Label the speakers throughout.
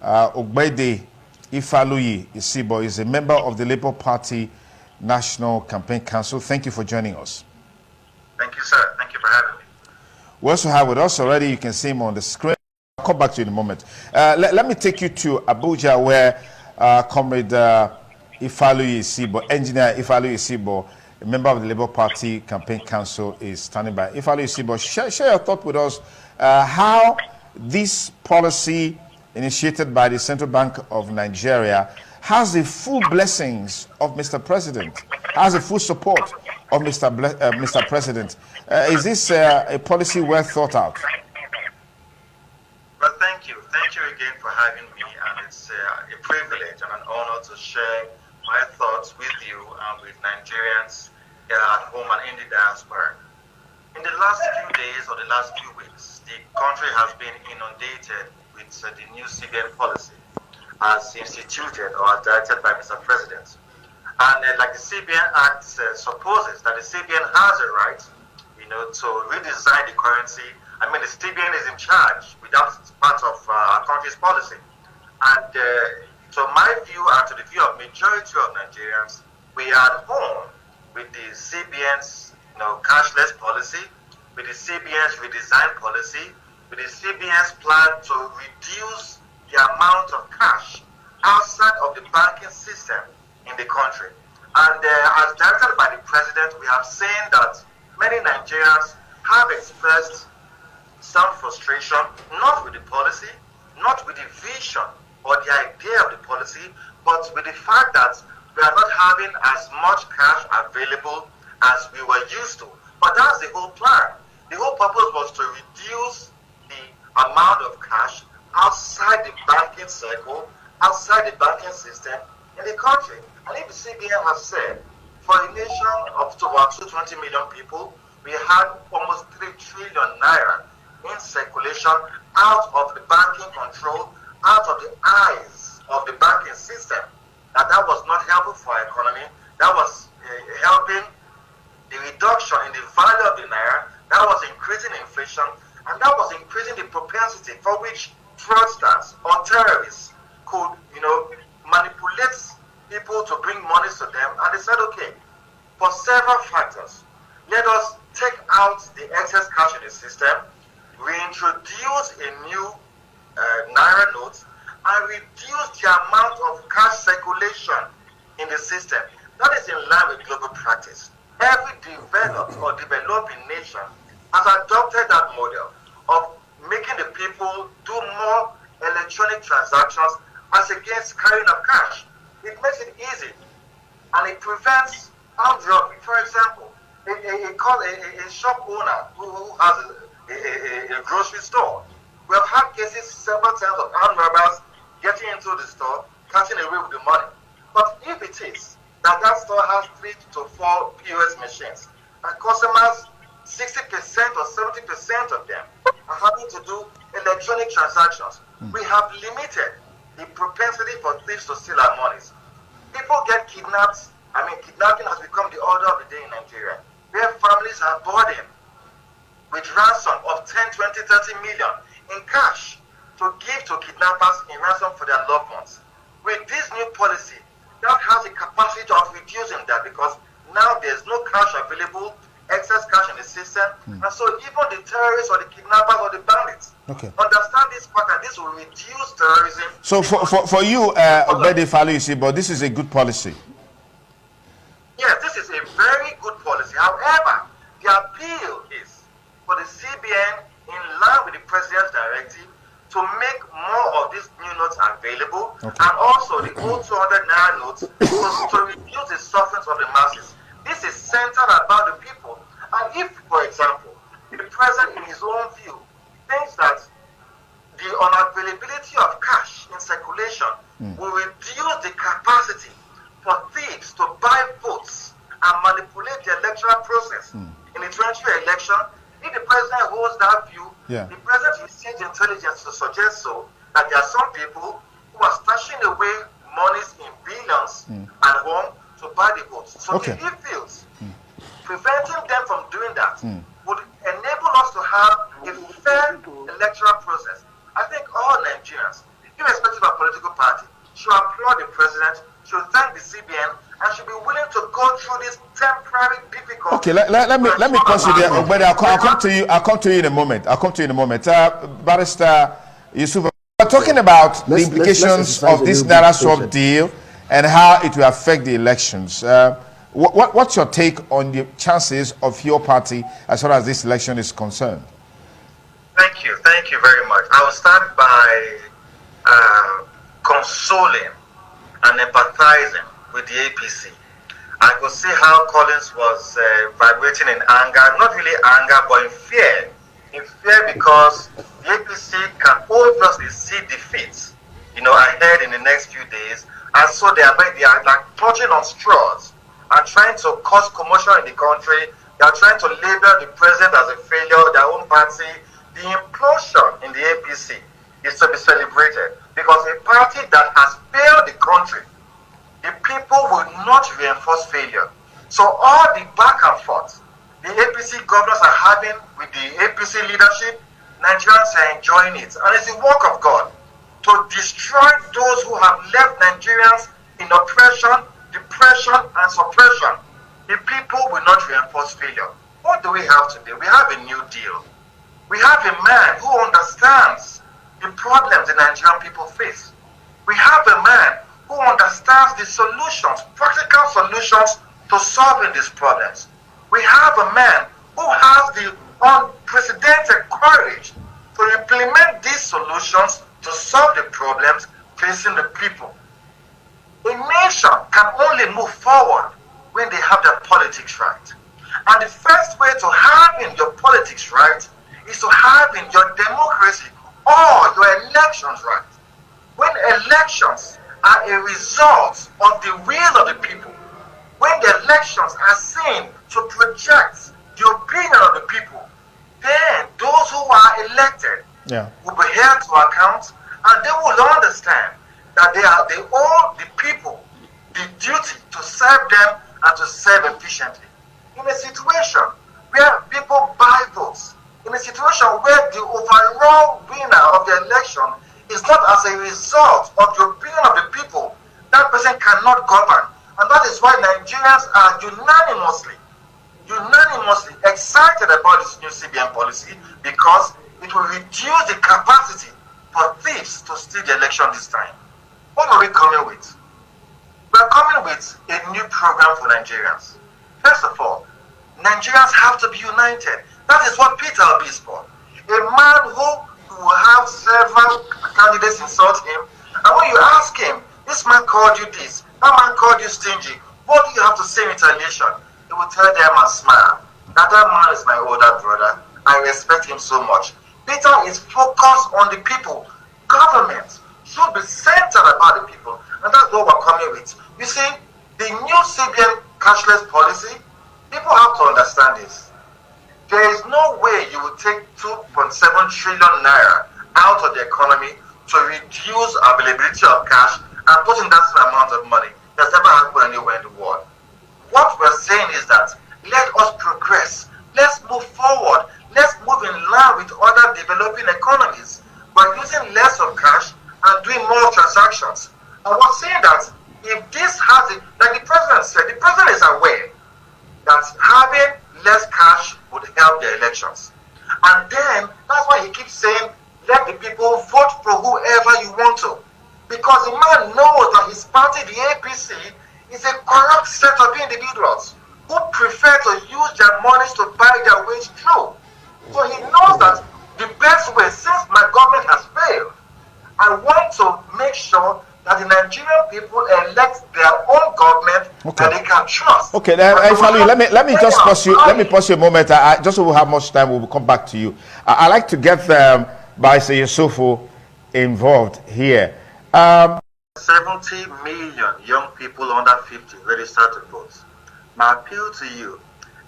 Speaker 1: Ogbeide Ifaluyi-isibor is a member of the Labour Party National Campaign Council. Thank you for joining us.
Speaker 2: Thank you, sir. Thank you for having me.
Speaker 1: We also have with us already, you can see him on the screen. I'll come back to you in a moment. Let me take you to Abuja, where Comrade Ifaluyi-isibor, Engineer Ifaluyi-isibor, a member of the Labour Party Campaign Council, is standing by. Ifaluyi-isibor, share your thought with us how this policy initiated by the Central Bank of Nigeria has the full blessings of Mr. President, has the full support of Mr. President. Is this a policy well thought out?
Speaker 2: Well, thank you. Thank you again for having me. And it's a privilege and an honor to share my thoughts with you and with Nigerians at home and in the diaspora. In the last few days or the last few weeks, the country has been inundated with the new CBN policy as instituted or as directed by Mr. President. And like the CBN Act supposes that the CBN has a right, to redesign the currency. I mean, the CBN is in charge without part of our country's policy. And to my view and to the view of majority of Nigerians, we are at home with the CBN's cashless policy, with the CBN's redesign policy, with the CBN's plan to reduce the amount of cash outside of the banking system in the country. And as directed by the president, we have seen that many Nigerians have expressed some frustration, not with the policy, not with the vision or the idea of the policy, but with the fact that we are not having as much cash available as we were used to. But that's the whole plan. The whole purpose was to reduce the amount of cash outside the banking cycle, outside the banking system in the country. And if the CBN has said, for a nation of about 220 million people, we had almost 3 trillion naira in circulation out of the banking control, out of the eyes of the banking system. Now that was not helpful for our economy. That was helping the reduction in the value of the naira. That was increasing inflation, and that was increasing the propensity for which fraudsters or terrorists could, manipulate people to bring money to them. And they said, okay, for several factors, let us take out the excess cash in the system, reintroduce a new naira note, and reduce the amount of cash circulation in the system. That is in line with global practice. Every developed or developing nation has adopted that model of making the people do more electronic transactions as against carrying of cash. It makes it easy and it prevents armed robbery. For example, a shop owner who has a grocery store. We have had cases several times of armed robbers getting into the store, catching away with the money. But if it is that store has 3 to 4 POS machines, and customers, 60% or 70% of them are having to do electronic transactions, we have limited the propensity for thieves to steal our monies. People get kidnapped. Kidnapping has become the order of the day in Nigeria, where families are burdened with ransom of 10, 20, 30 million in cash to give to kidnappers in ransom for their loved ones. With this new policy, that has the capacity of reducing that, because now there's no cash available, excess cash in the system, and so even the terrorists or the kidnappers or the bandits understand this pattern. This will reduce terrorism.
Speaker 1: So for you, Ogbeide Ifaluyi-isibor, this is a good policy.
Speaker 2: Yes, this is a very good policy. However, the appeal is for the CBN, in line with the president's directive, to make more of these new notes available, and also the old 200 naira notes to reduce the sufferance of the masses. This is centered about the people. And if, for example, the president in his own view thinks that the unavailability of cash in circulation will reduce the capacity for thieves to buy votes and manipulate the electoral process in the 2023 election, if the president holds that view, the president receives intelligence to suggest that there are some people who are stashing away monies in billions at home to buy the votes. So if he feels preventing them from doing that would enable us to have a fair electoral process, I think all Nigerians, irrespective of political party, should applaud the president, should thank the CBN, and should be willing to go through this temporary difficulty.
Speaker 1: Okay, let me pause you there, Ogbeide. I'll come to you. I'll come to you in a moment. Barrister Yusuf, we're talking about the implications of this Naira swap deal and how it will affect the elections. What's your take on the chances of your party as far as this election is concerned?
Speaker 2: Thank you very much. I will start by consoling and empathizing with the APC. I could see how Collins was vibrating in anger, not really anger, but in fear. In fear because the APC can obviously see defeat, ahead in the next few days, and so they are like clutching on straws and trying to cause commotion in the country. They are trying to label the president as a failure of their own party. The implosion in the APC is to be celebrated because a party that has failed the country, the people will not reinforce failure. So all the back and forth the APC governors are having with the APC leadership, Nigerians are enjoying it. And it's the work of God to destroy those who have left Nigerians in oppression, depression, and suppression. The people will not reinforce failure. What do we have today? We have a new deal. We have a man who understands the problems the Nigerian people face. We have a man who understands the solutions, practical solutions to solving these problems. We have a man who has the unprecedented courage to implement these solutions to solve the problems facing the people. A nation can only move forward when they have their politics right. And the first way to having your politics right is to having your democracy or your elections right. When elections are a result of the will of the people, when the elections are seen to project the opinion of the people, then those who are elected will be held to account, and they will understand that they owe the people the duty to serve them and to serve efficiently. In a situation where people buy votes, in a situation where the overall winner of the election is not as a result of the opinion of the people, that person cannot govern. And that is why Nigerians are unanimously excited about this new CBN policy, because it will reduce the capacity for thieves to steal the election this time. What are we coming with? We are coming with a new program for Nigerians. First of all, Nigerians have to be united. That is what Peter Obi is for. A man who will have several candidates insult him, and when you ask him, this man called you this, that man called you stingy, what do you have to say in retaliation? He will tell them and smile. That man is my older brother. I respect him so much. Peter is focused on the people. Government should be centered about the people. And that's what we're coming with. You see, the new CBN cashless policy, people have to understand this. There is no way you will take 2.7 trillion naira out of the economy to reduce availability of cash and put in that same amount of money. That's never happened anywhere in the world. What we're saying is that let us progress. Let's move forward. Let's move in line with other developing economies by using less of cash and doing more transactions. And we're saying that if this has it, like the president said, the president is aware that having less cash would help the elections. And then that's why he keeps saying, let the people vote for whoever you want to. Because the man knows that his party, the APC, is a corrupt set of individuals who prefer to use their monies to buy their way through. So he knows that the best way, since my government has failed, I want to make sure that the Nigerian people elect their own government that they can trust.
Speaker 1: Okay, Ifaluyi, let me just pause you. Let me pause you a moment. Just so we have much time, we'll come back to you. I like to get Barrister Yusufu involved here.
Speaker 2: 70 million young people under 50 registered to vote. My appeal to you,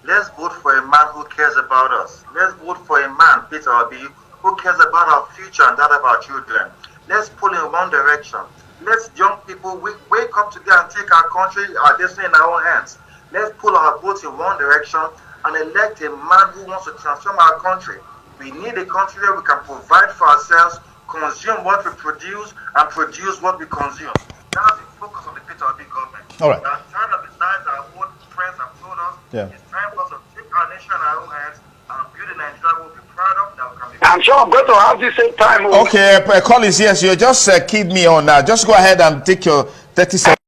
Speaker 2: let's vote for a man who cares about us. Let's vote for a man, Peter Obi, who cares about our future and that of our children. Let's pull in one direction. Let's young people wake up together and take our country, our destiny in our own hands. Let's pull our votes in one direction and elect a man who wants to transform our country. We need a country where we can provide for ourselves, consume what we produce and produce what we consume. That's the focus of the Peter Obi government.
Speaker 1: All right.
Speaker 2: That time that besides our old friends have told us, it's time for us to take our nation in our own hands and build a Nigeria we'll be proud of that we can be.
Speaker 3: I'm sure I'm going to have the same time.
Speaker 1: Okay, Collins, yes, you just keyed me on now. Just go ahead and take your 30 seconds.